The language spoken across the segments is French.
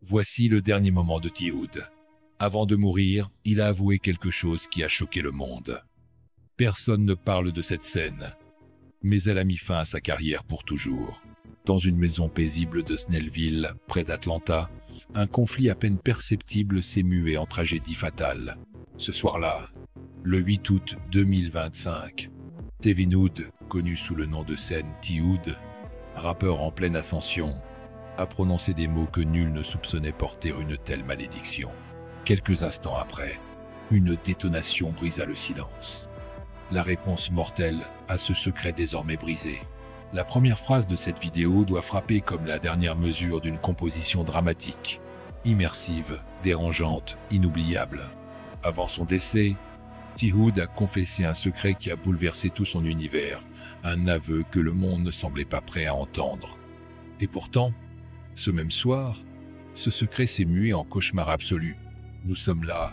Voici le dernier moment de T-Hood. Avant de mourir, il a avoué quelque chose qui a choqué le monde. Personne ne parle de cette scène, mais elle a mis fin à sa carrière pour toujours. Dans une maison paisible de Snellville, près d'Atlanta, un conflit à peine perceptible s'est mué en tragédie fatale. Ce soir-là, le 8 août 2025, Tevin Hood, connu sous le nom de scène T-Hood, rappeur en pleine ascension, a prononcé des mots que nul ne soupçonnait porter une telle malédiction. Quelques instants après, une détonation brisa le silence. La réponse mortelle à ce secret désormais brisé. La première phrase de cette vidéo doit frapper comme la dernière mesure d'une composition dramatique, immersive, dérangeante, inoubliable. Avant son décès, T-Hood a confessé un secret qui a bouleversé tout son univers, un aveu que le monde ne semblait pas prêt à entendre. Et pourtant, ce même soir, ce secret s'est mué en cauchemar absolu. Nous sommes là,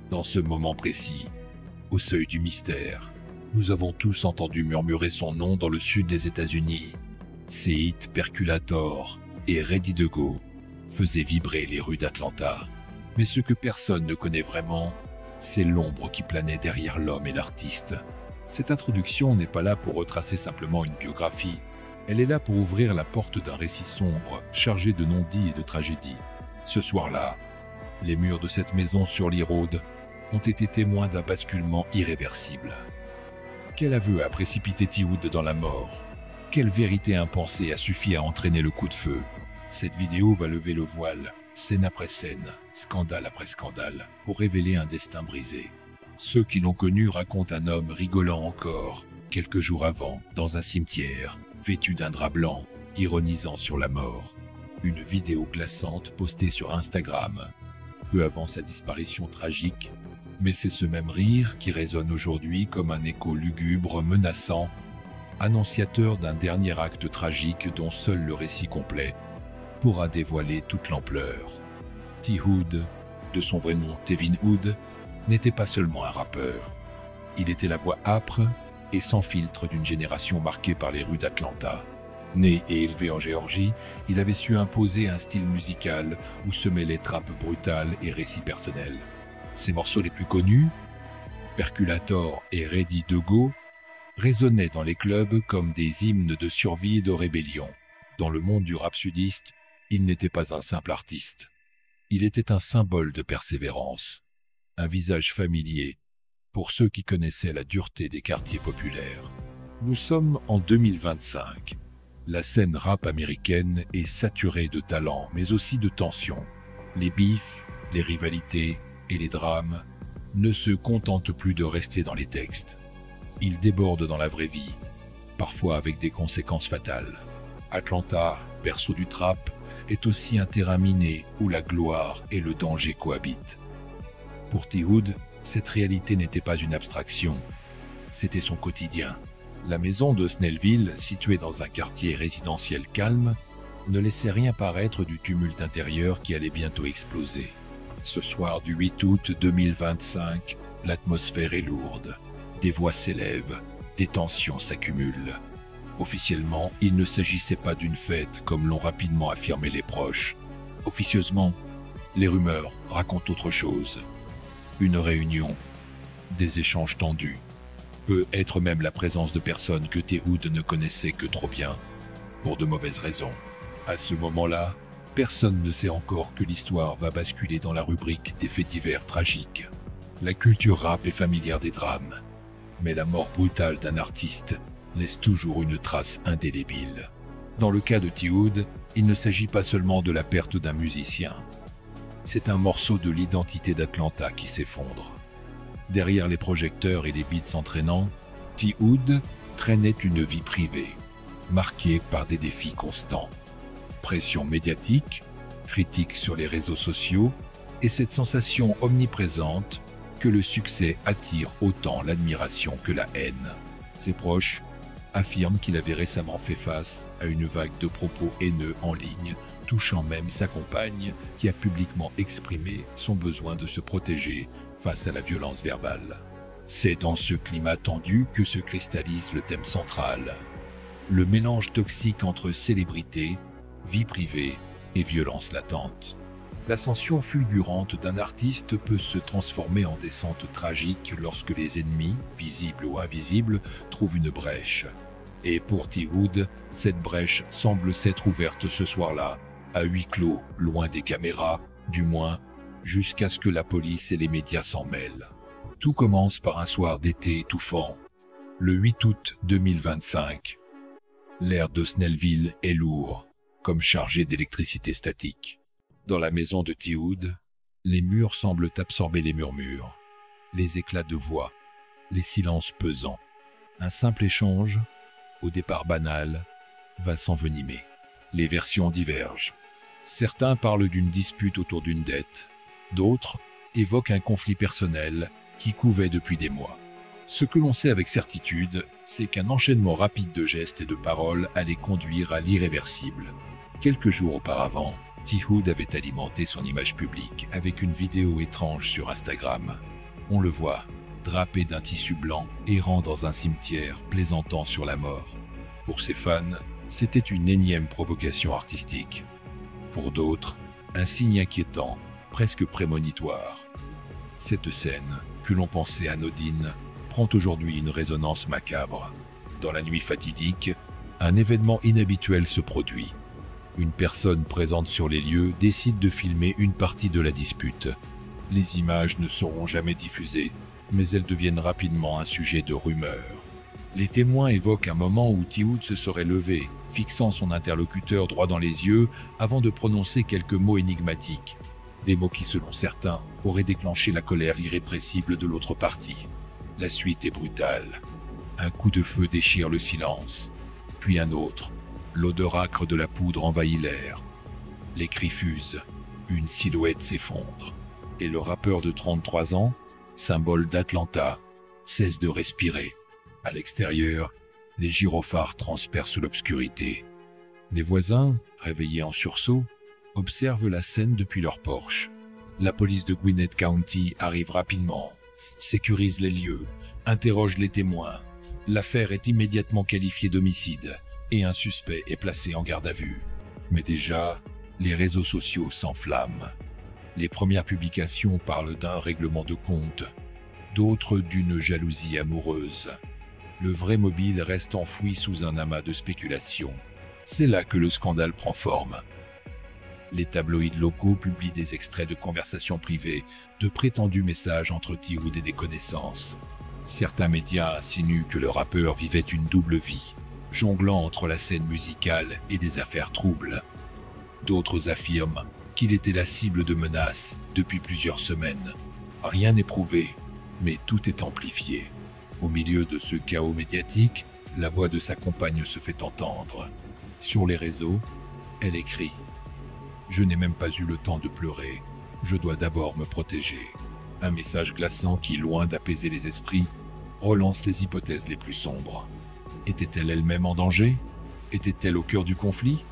dans ce moment précis, au seuil du mystère. Nous avons tous entendu murmurer son nom dans le sud des États-Unis. Ses hits Perculator et Ready to Go faisaient vibrer les rues d'Atlanta. Mais ce que personne ne connaît vraiment, c'est l'ombre qui planait derrière l'homme et l'artiste. Cette introduction n'est pas là pour retracer simplement une biographie. Elle est là pour ouvrir la porte d'un récit sombre, chargé de non-dits et de tragédies. Ce soir-là, les murs de cette maison sur Lee Road ont été témoins d'un basculement irréversible. Quel aveu a précipité T-Hood dans la mort? Quelle vérité impensée a suffi à entraîner le coup de feu? Cette vidéo va lever le voile, scène après scène, scandale après scandale, pour révéler un destin brisé. Ceux qui l'ont connu racontent un homme rigolant encore, quelques jours avant, dans un cimetière, vêtu d'un drap blanc, ironisant sur la mort. Une vidéo glaçante postée sur Instagram, peu avant sa disparition tragique, mais c'est ce même rire qui résonne aujourd'hui comme un écho lugubre, menaçant, annonciateur d'un dernier acte tragique dont seul le récit complet pourra dévoiler toute l'ampleur. T-Hood, de son vrai nom Tevin Hood, n'était pas seulement un rappeur. Il était la voix âpre et sans filtre d'une génération marquée par les rues d'Atlanta. Né et élevé en Géorgie, il avait su imposer un style musical où se mêlaient trappes brutales et récits personnels. Ses morceaux les plus connus, Perculator et Ready to Go, résonnaient dans les clubs comme des hymnes de survie et de rébellion. Dans le monde du rap sudiste, il n'était pas un simple artiste. Il était un symbole de persévérance, un visage familier pour ceux qui connaissaient la dureté des quartiers populaires. Nous sommes en 2025. La scène rap américaine est saturée de talent, mais aussi de tensions. Les bifs, les rivalités et les drames ne se contentent plus de rester dans les textes. Ils débordent dans la vraie vie, parfois avec des conséquences fatales. Atlanta, berceau du trap, est aussi un terrain miné où la gloire et le danger cohabitent. Pour T-Hood, cette réalité n'était pas une abstraction, c'était son quotidien. La maison de Snellville, située dans un quartier résidentiel calme, ne laissait rien paraître du tumulte intérieur qui allait bientôt exploser. Ce soir du 8 août 2025, l'atmosphère est lourde. Des voix s'élèvent, des tensions s'accumulent. Officiellement, il ne s'agissait pas d'une fête comme l'ont rapidement affirmé les proches. Officieusement, les rumeurs racontent autre chose. Une réunion, des échanges tendus. Peut être même la présence de personnes que T-Hood ne connaissait que trop bien, pour de mauvaises raisons. À ce moment-là, personne ne sait encore que l'histoire va basculer dans la rubrique des faits divers tragiques. La culture rap est familière des drames, mais la mort brutale d'un artiste laisse toujours une trace indélébile. Dans le cas de T-Hood, il ne s'agit pas seulement de la perte d'un musicien. C'est un morceau de l'identité d'Atlanta qui s'effondre. Derrière les projecteurs et les beats entraînants, T-Hood traînait une vie privée, marquée par des défis constants. Pression médiatique, critiques sur les réseaux sociaux et cette sensation omniprésente que le succès attire autant l'admiration que la haine. Ses proches affirment qu'il avait récemment fait face à une vague de propos haineux en ligne, touchant même sa compagne qui a publiquement exprimé son besoin de se protéger face à la violence verbale. C'est dans ce climat tendu que se cristallise le thème central, le mélange toxique entre célébrité, vie privée et violence latente. L'ascension fulgurante d'un artiste peut se transformer en descente tragique lorsque les ennemis, visibles ou invisibles, trouvent une brèche. Et pour T-Hood, cette brèche semble s'être ouverte ce soir-là, à huis clos, loin des caméras, du moins, jusqu'à ce que la police et les médias s'en mêlent. Tout commence par un soir d'été étouffant, le 8 août 2025. L'air de Snellville est lourd, comme chargé d'électricité statique. Dans la maison de T-Hood, les murs semblent absorber les murmures, les éclats de voix, les silences pesants. Un simple échange, au départ banal, va s'envenimer. Les versions divergent. Certains parlent d'une dispute autour d'une dette, d'autres évoquent un conflit personnel qui couvait depuis des mois. Ce que l'on sait avec certitude, c'est qu'un enchaînement rapide de gestes et de paroles allait conduire à l'irréversible. Quelques jours auparavant, T-Hood avait alimenté son image publique avec une vidéo étrange sur Instagram. On le voit, drapé d'un tissu blanc, errant dans un cimetière, plaisantant sur la mort. Pour ses fans, c'était une énième provocation artistique. Pour d'autres, un signe inquiétant, presque prémonitoire. Cette scène, que l'on pensait anodine, prend aujourd'hui une résonance macabre. Dans la nuit fatidique, un événement inhabituel se produit. Une personne présente sur les lieux décide de filmer une partie de la dispute. Les images ne seront jamais diffusées, mais elles deviennent rapidement un sujet de rumeur. Les témoins évoquent un moment où T-Hood se serait levé, fixant son interlocuteur droit dans les yeux avant de prononcer quelques mots énigmatiques. Des mots qui, selon certains, auraient déclenché la colère irrépressible de l'autre partie. La suite est brutale. Un coup de feu déchire le silence, puis un autre. L'odeur âcre de la poudre envahit l'air. Les cris fusent, une silhouette s'effondre. Et le rappeur de 33 ans, symbole d'Atlanta, cesse de respirer. À l'extérieur, les gyrophares transpercent l'obscurité. Les voisins, réveillés en sursaut, observent la scène depuis leur porche. La police de Gwinnett County arrive rapidement, sécurise les lieux, interroge les témoins. L'affaire est immédiatement qualifiée d'homicide et un suspect est placé en garde à vue. Mais déjà, les réseaux sociaux s'enflamment. Les premières publications parlent d'un règlement de compte, d'autres d'une jalousie amoureuse. Le vrai mobile reste enfoui sous un amas de spéculations. C'est là que le scandale prend forme. Les tabloïds locaux publient des extraits de conversations privées, de prétendus messages entre T-Hood et des connaissances. Certains médias insinuent que le rappeur vivait une double vie, jonglant entre la scène musicale et des affaires troubles. D'autres affirment qu'il était la cible de menaces depuis plusieurs semaines. Rien n'est prouvé, mais tout est amplifié. Au milieu de ce chaos médiatique, la voix de sa compagne se fait entendre. Sur les réseaux, elle écrit « Je n'ai même pas eu le temps de pleurer, je dois d'abord me protéger ». Un message glaçant qui, loin d'apaiser les esprits, relance les hypothèses les plus sombres. Était-elle elle-même en danger? Était-elle au cœur du conflit?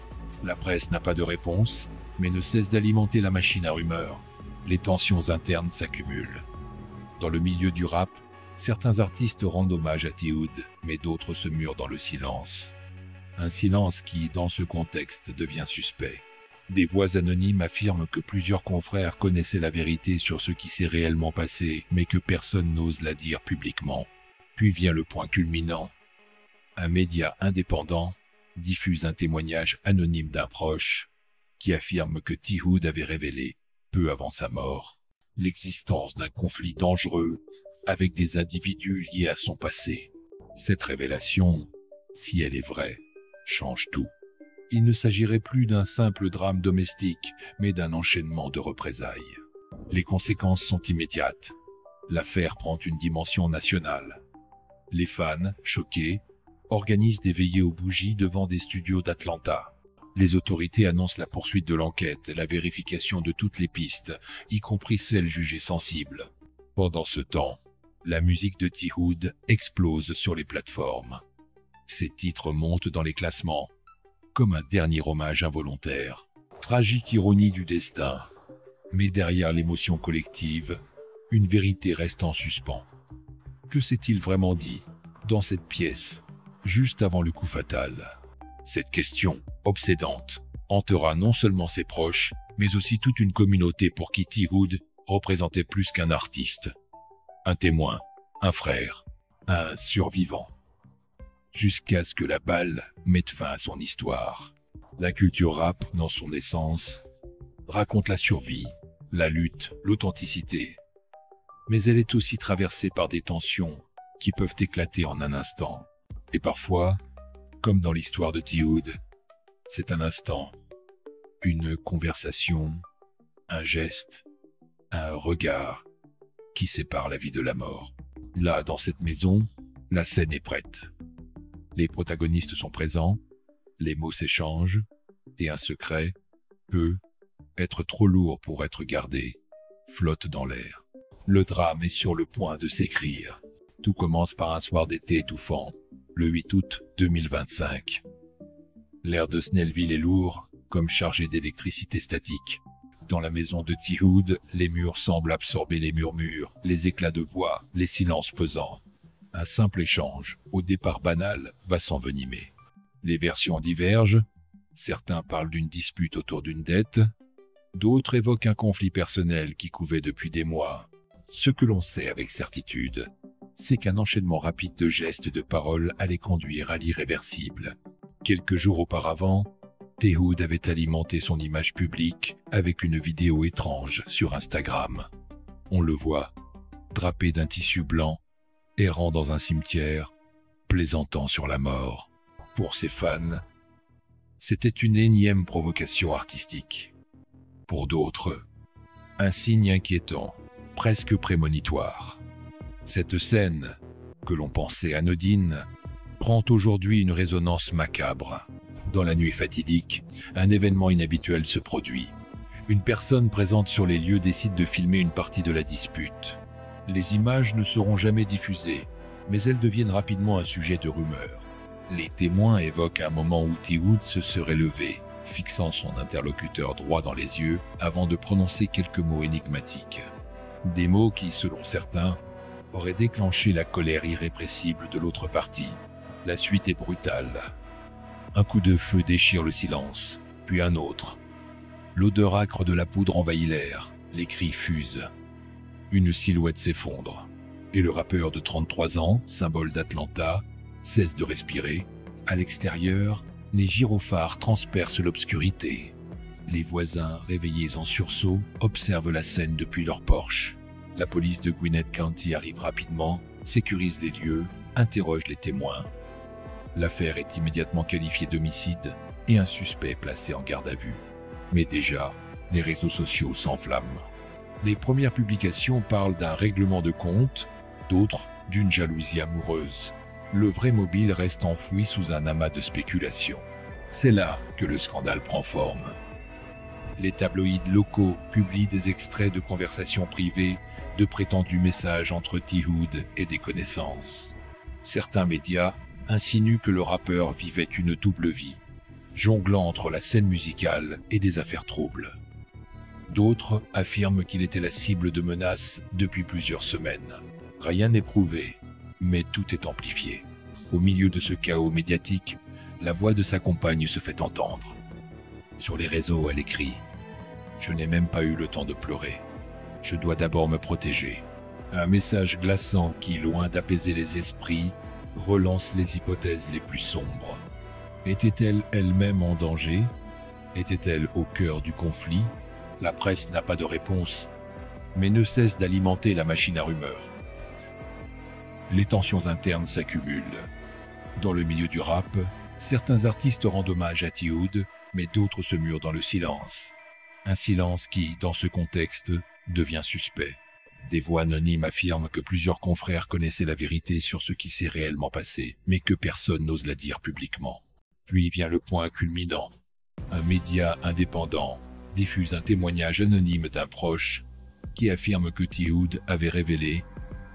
La presse n'a pas de réponse, mais ne cesse d'alimenter la machine à rumeurs. Les tensions internes s'accumulent. Dans le milieu du rap, certains artistes rendent hommage à T-Hood, mais d'autres se murent dans le silence. Un silence qui, dans ce contexte, devient suspect. Des voix anonymes affirment que plusieurs confrères connaissaient la vérité sur ce qui s'est réellement passé, mais que personne n'ose la dire publiquement. Puis vient le point culminant. Un média indépendant diffuse un témoignage anonyme d'un proche qui affirme que T-Hood avait révélé, peu avant sa mort, l'existence d'un conflit dangereux avec des individus liés à son passé. Cette révélation, si elle est vraie, change tout. Il ne s'agirait plus d'un simple drame domestique, mais d'un enchaînement de représailles. Les conséquences sont immédiates. L'affaire prend une dimension nationale. Les fans, choqués, organisent des veillées aux bougies devant des studios d'Atlanta. Les autorités annoncent la poursuite de l'enquête et la vérification de toutes les pistes, y compris celles jugées sensibles. Pendant ce temps, la musique de T-Hood explose sur les plateformes. Ses titres montent dans les classements, comme un dernier hommage involontaire. Tragique ironie du destin. Mais derrière l'émotion collective, une vérité reste en suspens. Que s'est-il vraiment dit dans cette pièce, juste avant le coup fatal? Cette question, obsédante, hantera non seulement ses proches, mais aussi toute une communauté pour qui T-Hood représentait plus qu'un artiste. Un témoin, un frère, un survivant. Jusqu'à ce que la balle mette fin à son histoire. La culture rap, dans son essence, raconte la survie, la lutte, l'authenticité. Mais elle est aussi traversée par des tensions qui peuvent éclater en un instant. Et parfois, comme dans l'histoire de T-Hood, c'est un instant, une conversation, un geste, un regard qui sépare la vie de la mort. Là, dans cette maison, la scène est prête. Les protagonistes sont présents, les mots s'échangent, et un secret peut être trop lourd pour être gardé, flotte dans l'air. Le drame est sur le point de s'écrire. Tout commence par un soir d'été étouffant, le 8 août 2025. L'air de Snellville est lourd, comme chargé d'électricité statique. Dans la maison de T-Hood, les murs semblent absorber les murmures, les éclats de voix, les silences pesants. Un simple échange, au départ banal, va s'envenimer. Les versions divergent. Certains parlent d'une dispute autour d'une dette. D'autres évoquent un conflit personnel qui couvait depuis des mois. Ce que l'on sait avec certitude, c'est qu'un enchaînement rapide de gestes et de paroles allait conduire à l'irréversible. Quelques jours auparavant, T-Hood avait alimenté son image publique avec une vidéo étrange sur Instagram. On le voit, drapé d'un tissu blanc, errant dans un cimetière, plaisantant sur la mort. Pour ses fans, c'était une énième provocation artistique. Pour d'autres, un signe inquiétant, presque prémonitoire. Cette scène, que l'on pensait anodine, prend aujourd'hui une résonance macabre. Dans la nuit fatidique, un événement inhabituel se produit. Une personne présente sur les lieux décide de filmer une partie de la dispute. Les images ne seront jamais diffusées, mais elles deviennent rapidement un sujet de rumeur. Les témoins évoquent un moment où T-Hood se serait levé, fixant son interlocuteur droit dans les yeux avant de prononcer quelques mots énigmatiques. Des mots qui, selon certains, auraient déclenché la colère irrépressible de l'autre partie. La suite est brutale. Un coup de feu déchire le silence, puis un autre. L'odeur âcre de la poudre envahit l'air, les cris fusent. Une silhouette s'effondre, et le rappeur de 33 ans, symbole d'Atlanta, cesse de respirer. À l'extérieur, les gyrophares transpercent l'obscurité. Les voisins, réveillés en sursaut, observent la scène depuis leur porche. La police de Gwinnett County arrive rapidement, sécurise les lieux, interroge les témoins. L'affaire est immédiatement qualifiée d'homicide et un suspect placé en garde à vue. Mais déjà, les réseaux sociaux s'enflamment. Les premières publications parlent d'un règlement de compte, d'autres d'une jalousie amoureuse. Le vrai mobile reste enfoui sous un amas de spéculations. C'est là que le scandale prend forme. Les tabloïds locaux publient des extraits de conversations privées, de prétendus messages entre T-Hood et des connaissances. Certains médias insinuent que le rappeur vivait une double vie, jonglant entre la scène musicale et des affaires troubles. D'autres affirment qu'il était la cible de menaces depuis plusieurs semaines. Rien n'est prouvé, mais tout est amplifié. Au milieu de ce chaos médiatique, la voix de sa compagne se fait entendre. Sur les réseaux, elle écrit « Je n'ai même pas eu le temps de pleurer. Je dois d'abord me protéger. » Un message glaçant qui, loin d'apaiser les esprits, relance les hypothèses les plus sombres. Était-elle elle-même en danger? Était-elle au cœur du conflit? La presse n'a pas de réponse, mais ne cesse d'alimenter la machine à rumeurs. Les tensions internes s'accumulent. Dans le milieu du rap, certains artistes rendent hommage à T-Hood, mais d'autres se murent dans le silence. Un silence qui, dans ce contexte, devient suspect. Des voix anonymes affirment que plusieurs confrères connaissaient la vérité sur ce qui s'est réellement passé, mais que personne n'ose la dire publiquement. Puis vient le point culminant. Un média indépendant diffuse un témoignage anonyme d'un proche qui affirme que T-Hood avait révélé,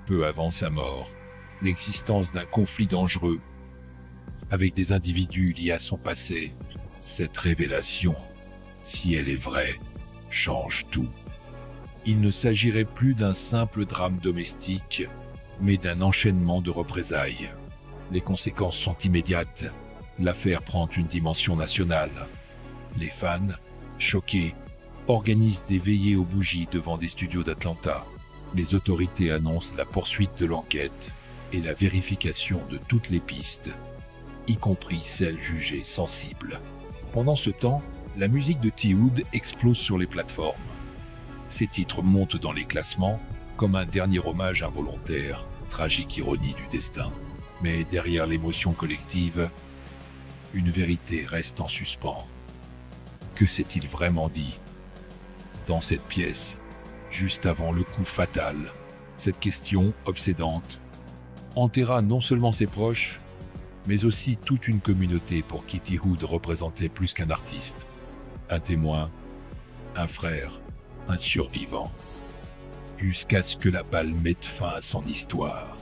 peu avant sa mort, l'existence d'un conflit dangereux avec des individus liés à son passé. Cette révélation, si elle est vraie, change tout. Il ne s'agirait plus d'un simple drame domestique, mais d'un enchaînement de représailles. Les conséquences sont immédiates. L'affaire prend une dimension nationale. Les fans, choqués, organise des veillées aux bougies devant des studios d'Atlanta. Les autorités annoncent la poursuite de l'enquête et la vérification de toutes les pistes, y compris celles jugées sensibles. Pendant ce temps, la musique de T-Hood explose sur les plateformes. Ses titres montent dans les classements comme un dernier hommage involontaire, tragique ironie du destin. Mais derrière l'émotion collective, une vérité reste en suspens. Que s'est-il vraiment dit dans cette pièce, juste avant le coup fatal? Cette question obsédante enterra non seulement ses proches, mais aussi toute une communauté pour qui T-Hood représentait plus qu'un artiste. Un témoin, un frère, un survivant. Jusqu'à ce que la balle mette fin à son histoire.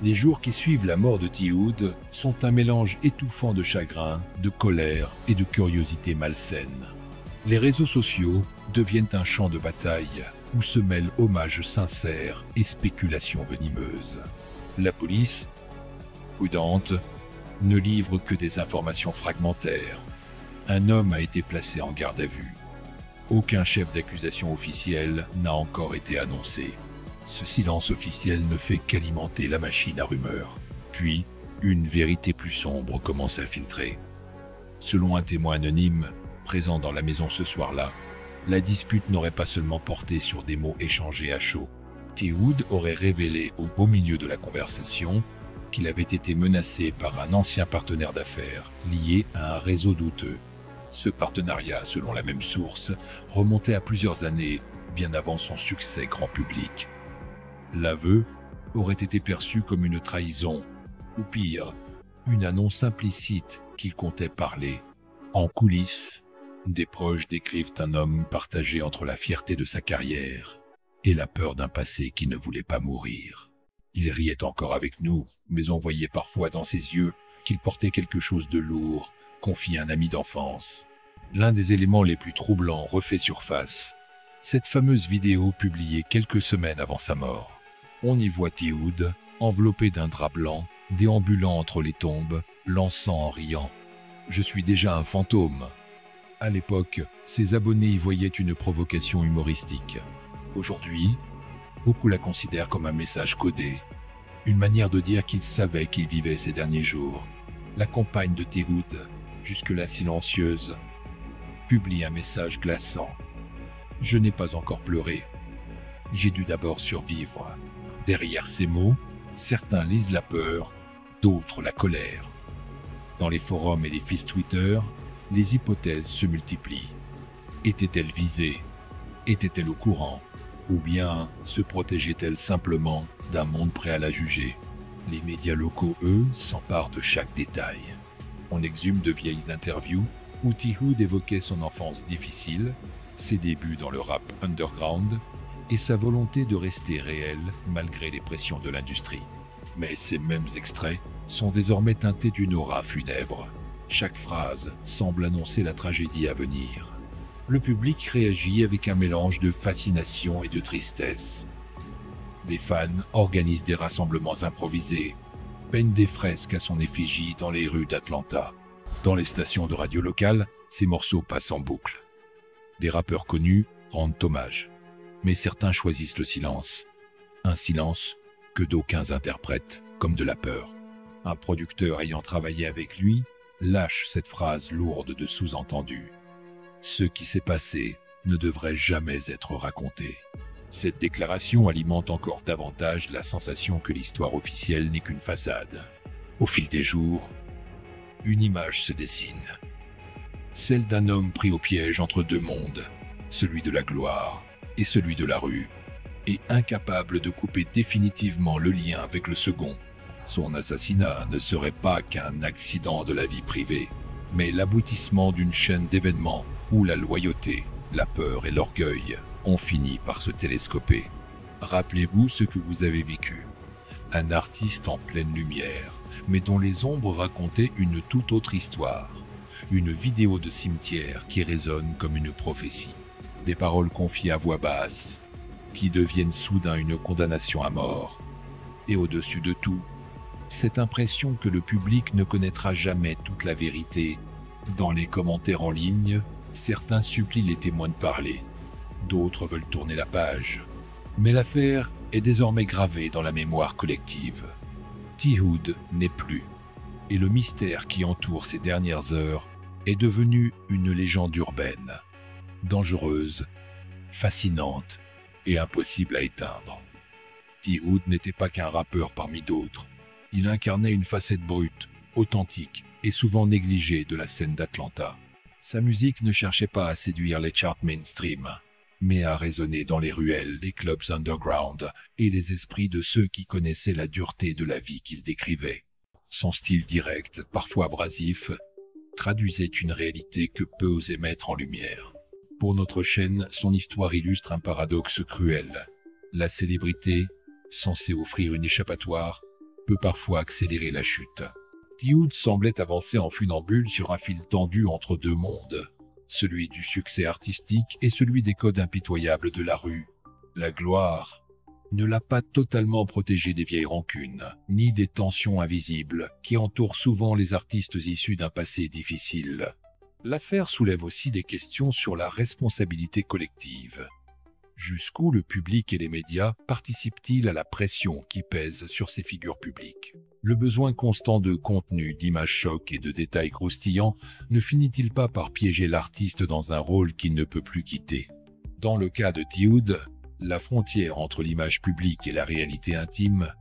Les jours qui suivent la mort de T-Hood sont un mélange étouffant de chagrin, de colère et de curiosité malsaine. Les réseaux sociaux deviennent un champ de bataille où se mêlent hommages sincères et spéculations venimeuses. La police, prudente, ne livre que des informations fragmentaires. Un homme a été placé en garde à vue. Aucun chef d'accusation officiel n'a encore été annoncé. Ce silence officiel ne fait qu'alimenter la machine à rumeurs. Puis, une vérité plus sombre commence à filtrer. Selon un témoin anonyme, présent dans la maison ce soir-là, la dispute n'aurait pas seulement porté sur des mots échangés à chaud. T-Hood aurait révélé au beau milieu de la conversation qu'il avait été menacé par un ancien partenaire d'affaires lié à un réseau douteux. Ce partenariat, selon la même source, remontait à plusieurs années, bien avant son succès grand public. L'aveu aurait été perçu comme une trahison, ou pire, une annonce implicite qu'il comptait parler. En coulisses, des proches décrivent un homme partagé entre la fierté de sa carrière et la peur d'un passé qui ne voulait pas mourir. Il riait encore avec nous, mais on voyait parfois dans ses yeux qu'il portait quelque chose de lourd, confie un ami d'enfance. L'un des éléments les plus troublants refait surface. Cette fameuse vidéo publiée quelques semaines avant sa mort. On y voit T-Hood, enveloppé d'un drap blanc, déambulant entre les tombes, lançant en riant « Je suis déjà un fantôme ». À l'époque, ses abonnés y voyaient une provocation humoristique. Aujourd'hui, beaucoup la considèrent comme un message codé, une manière de dire qu'il savait qu'il vivait ces derniers jours. La compagne de T-Hood, jusque-là silencieuse, publie un message glaçant. « Je n'ai pas encore pleuré. J'ai dû d'abord survivre. » Derrière ces mots, certains lisent la peur, d'autres la colère. Dans les forums et les fils Twitter, les hypothèses se multiplient. Était-elle visée? Était-elle au courant? Ou bien se protégeait-elle simplement d'un monde prêt à la juger? Les médias locaux, eux, s'emparent de chaque détail. On exhume de vieilles interviews où T-Hood évoquait son enfance difficile, ses débuts dans le rap underground et sa volonté de rester réel malgré les pressions de l'industrie. Mais ces mêmes extraits sont désormais teintés d'une aura funèbre. Chaque phrase semble annoncer la tragédie à venir. Le public réagit avec un mélange de fascination et de tristesse. Les fans organisent des rassemblements improvisés, peignent des fresques à son effigie dans les rues d'Atlanta. Dans les stations de radio locales, ces morceaux passent en boucle. Des rappeurs connus rendent hommage, mais certains choisissent le silence. Un silence que d'aucuns interprètent comme de la peur. Un producteur ayant travaillé avec lui lâche cette phrase lourde de sous-entendus. Ce qui s'est passé ne devrait jamais être raconté. Cette déclaration alimente encore davantage la sensation que l'histoire officielle n'est qu'une façade. Au fil des jours, une image se dessine. Celle d'un homme pris au piège entre deux mondes, celui de la gloire et celui de la rue, et incapable de couper définitivement le lien avec le second. Son assassinat ne serait pas qu'un accident de la vie privée, mais l'aboutissement d'une chaîne d'événements où la loyauté, la peur et l'orgueil ont fini par se télescoper. Rappelez-vous ce que vous avez vécu. Un artiste en pleine lumière, mais dont les ombres racontaient une toute autre histoire. Une vidéo de cimetière qui résonne comme une prophétie. Des paroles confiées à voix basse, qui deviennent soudain une condamnation à mort. Et au-dessus de tout, cette impression que le public ne connaîtra jamais toute la vérité. Dans les commentaires en ligne, certains supplient les témoins de parler. d'autres veulent tourner la page. Mais l'affaire est désormais gravée dans la mémoire collective. T-Hood n'est plus, et le mystère qui entoure ces dernières heures est devenu une légende urbaine, dangereuse, fascinante et impossible à éteindre. T-Hood n'était pas qu'un rappeur parmi d'autres. Il incarnait une facette brute, authentique et souvent négligée de la scène d'Atlanta. Sa musique ne cherchait pas à séduire les charts mainstream, mais à résonner dans les ruelles, les clubs underground et les esprits de ceux qui connaissaient la dureté de la vie qu'il décrivait. Son style direct, parfois abrasif, traduisait une réalité que peu osaient mettre en lumière. Pour notre chaîne, son histoire illustre un paradoxe cruel. La célébrité, censée offrir une échappatoire, peut parfois accélérer la chute. T-Hood semblait avancer en funambule sur un fil tendu entre deux mondes, celui du succès artistique et celui des codes impitoyables de la rue. La gloire ne l'a pas totalement protégé des vieilles rancunes, ni des tensions invisibles qui entourent souvent les artistes issus d'un passé difficile. L'affaire soulève aussi des questions sur la responsabilité collective. Jusqu'où le public et les médias participent-ils à la pression qui pèse sur ces figures publiques? Le besoin constant de contenu, d'images chocs et de détails croustillants ne finit-il pas par piéger l'artiste dans un rôle qu'il ne peut plus quitter? Dans le cas de T-Hood, la frontière entre l'image publique et la réalité intime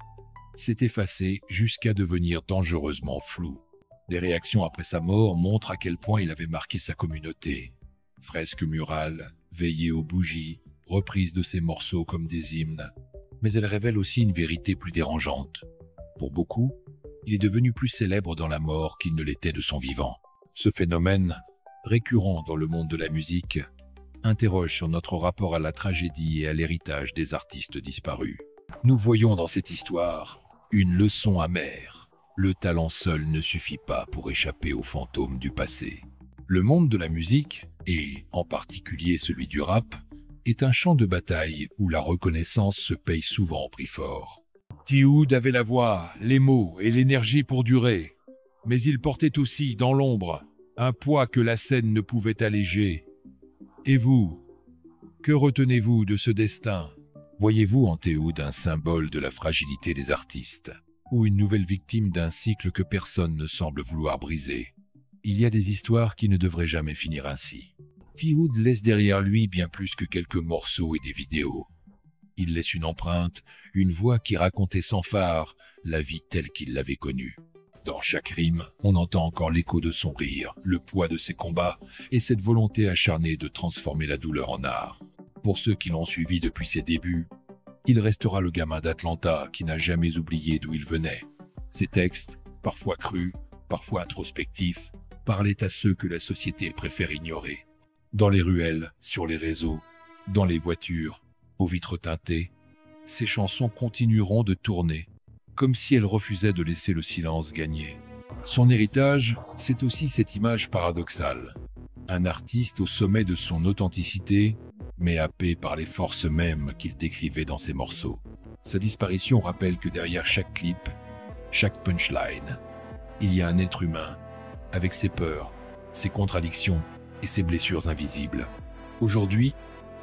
s'est effacée jusqu'à devenir dangereusement floue. Les réactions après sa mort montrent à quel point il avait marqué sa communauté. Fresques murales, veillées aux bougies, reprise de ses morceaux comme des hymnes, mais elle révèle aussi une vérité plus dérangeante. Pour beaucoup, il est devenu plus célèbre dans la mort qu'il ne l'était de son vivant. Ce phénomène, récurrent dans le monde de la musique, interroge sur notre rapport à la tragédie et à l'héritage des artistes disparus. Nous voyons dans cette histoire une leçon amère. Le talent seul ne suffit pas pour échapper aux fantômes du passé. Le monde de la musique, et en particulier celui du rap, est un champ de bataille où la reconnaissance se paye souvent au prix fort. T-Hood avait la voix, les mots et l'énergie pour durer, mais il portait aussi, dans l'ombre, un poids que la scène ne pouvait alléger. Et vous, que retenez-vous de ce destin? Voyez-vous en T-Hood un symbole de la fragilité des artistes, ou une nouvelle victime d'un cycle que personne ne semble vouloir briser? Il y a des histoires qui ne devraient jamais finir ainsi. T-Hood laisse derrière lui bien plus que quelques morceaux et des vidéos. Il laisse une empreinte, une voix qui racontait sans phare la vie telle qu'il l'avait connue. Dans chaque rime, on entend encore l'écho de son rire, le poids de ses combats et cette volonté acharnée de transformer la douleur en art. Pour ceux qui l'ont suivi depuis ses débuts, il restera le gamin d'Atlanta qui n'a jamais oublié d'où il venait. Ses textes, parfois crus, parfois introspectifs, parlaient à ceux que la société préfère ignorer. Dans les ruelles, sur les réseaux, dans les voitures, aux vitres teintées, ces chansons continueront de tourner, comme si elles refusaient de laisser le silence gagner. Son héritage, c'est aussi cette image paradoxale. Un artiste au sommet de son authenticité, mais happé par les forces mêmes qu'il décrivait dans ses morceaux. Sa disparition rappelle que derrière chaque clip, chaque punchline, il y a un être humain, avec ses peurs, ses contradictions, et ses blessures invisibles. Aujourd'hui,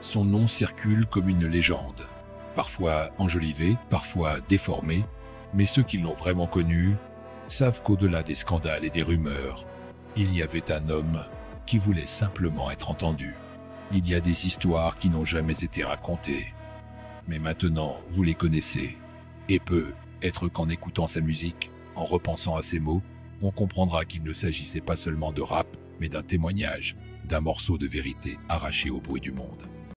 son nom circule comme une légende, parfois enjolivée, parfois déformée, mais ceux qui l'ont vraiment connu savent qu'au-delà des scandales et des rumeurs, il y avait un homme qui voulait simplement être entendu. Il y a des histoires qui n'ont jamais été racontées, mais maintenant vous les connaissez, et peut-être qu'en écoutant sa musique, en repensant à ses mots, on comprendra qu'il ne s'agissait pas seulement de rap, mais d'un témoignage, d'un morceau de vérité arraché au bruit du monde.